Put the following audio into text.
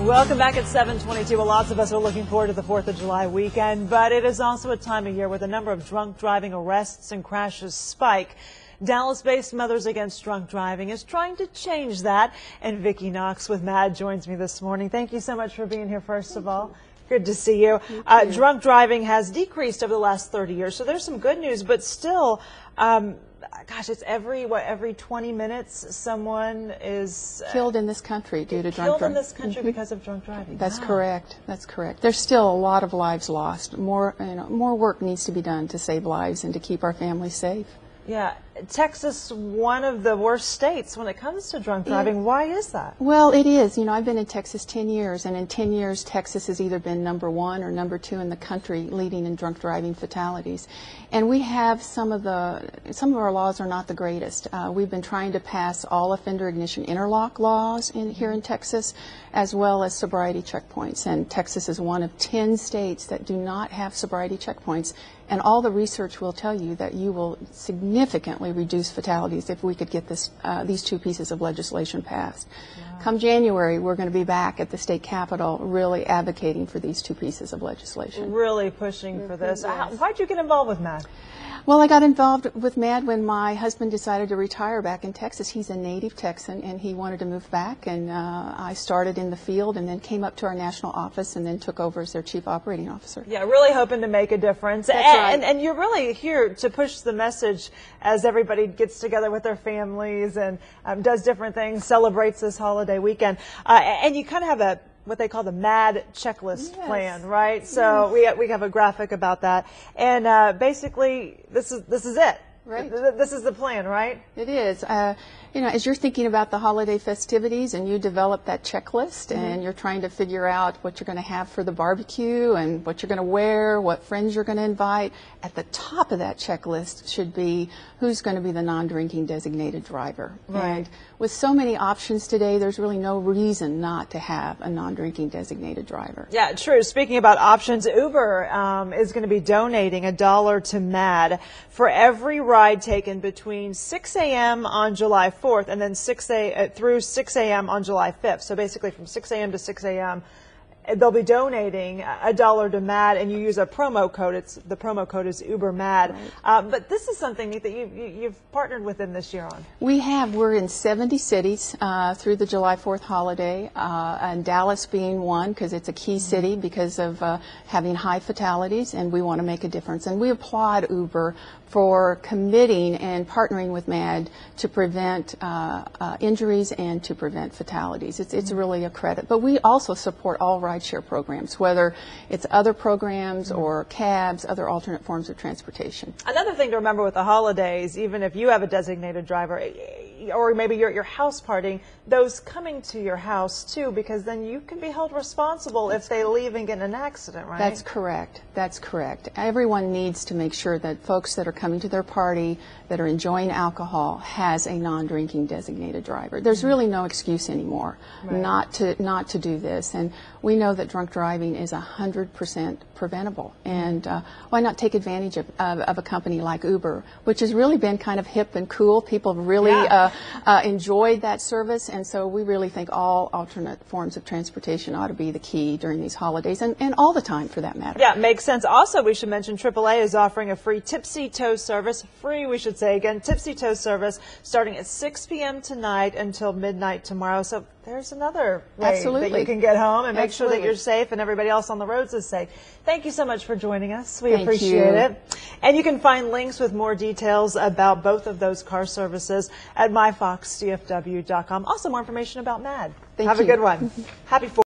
Welcome back at 7:22. Well, lots of us are looking forward to the 4th of July weekend, but it is also a time of year where the number of drunk driving arrests and crashes spike. Dallas-based Mothers Against Drunk Driving is trying to change that, and Vicki Knox with MAD joins me this morning. Thank you so much for being here, first of all. Good to see you. Drunk driving has decreased over the last 30 years, so there's some good news, but still, gosh, it's every 20 minutes someone is killed in this country due to drunk driving. Killed in this country because of drunk driving. That's correct. That's correct. There's still a lot of lives lost. More work needs to be done to save lives and to keep our families safe. Yeah, Texas, one of the worst states when it comes to drunk driving. Why is that? Well, it is. You know, I've been in Texas 10 years, and in 10 years, Texas has either been #1 or #2 in the country leading in drunk driving fatalities. And we have some of our laws are not the greatest. We've been trying to pass all offender ignition interlock laws here in Texas, as well as sobriety checkpoints. And Texas is one of 10 states that do not have sobriety checkpoints. And all the research will tell you that you will significantly reduce fatalities if we could get these two pieces of legislation passed. Wow. Come January, we're going to be back at the state capitol really advocating for these two pieces of legislation. Really pushing for this. Why'd you get involved with MAD? Well, I got involved with MAD when my husband decided to retire back in Texas. He's a native Texan, and he wanted to move back, and I started in the field and then came up to our national office and then took over as their chief operating officer. Yeah, really hoping to make a difference. That's right. And you're really here to push the message as everybody gets together with their families and does different things, celebrates this holiday weekend. And you kind of have what they call the MAD checklist plan, right? So we have a graphic about that, and basically this is it. Right. This is the plan, right? It is. You know, as you're thinking about the holiday festivities and you develop that checklist and you're trying to figure out what you're going to have for the barbecue and what you're going to wear, what friends you're going to invite, at the top of that checklist should be who's going to be the non-drinking designated driver. Right. And with so many options today, there's really no reason not to have a non-drinking designated driver. Yeah, true. Speaking about options, Uber is going to be donating $1 to MAD for every ride taken between 6 a.m. on July 4th and then through 6 a.m. on July 5th. So basically from 6 a.m. to 6 a.m. they'll be donating $1 to MAD, and you use a promo code. The promo code is UberMAD. Right. But this is something neat that you've partnered with them this year on. We have. We're in 70 cities through the July 4th holiday, and Dallas being one because it's a key city because of having high fatalities, and we want to make a difference. And we applaud Uber for committing and partnering with MAD to prevent injuries and to prevent fatalities. It's really a credit. But we also support all rideshare programs, whether it's other programs or cabs, other alternate forms of transportation. Another thing to remember with the holidays, even if you have a designated driver, or maybe you're at your house partying, those coming to your house too, because then you can be held responsible if they leave and get in an accident, right? That's correct. That's correct. Everyone needs to make sure that folks that are coming to their party, that are enjoying alcohol, has a non-drinking designated driver. There's really no excuse anymore not to do this, and we know that drunk driving is 100% preventable. And why not take advantage of a company like Uber, which has really been kind of hip and cool. People have really enjoyed that service, and so we really think all alternate forms of transportation ought to be the key during these holidays and all the time for that matter. Yeah, makes sense. Also, we should mention AAA is offering a free tipsy tow service, we should say again, tipsy tow service starting at 6 p.m. tonight until midnight tomorrow. So there's another way that you can get home and make sure that you're safe and everybody else on the roads is safe. Thank you so much for joining us. We appreciate it. And you can find links with more details about both of those car services at myfoxdfw.com. Also, more information about MAD. Have a good one. Happy 4th.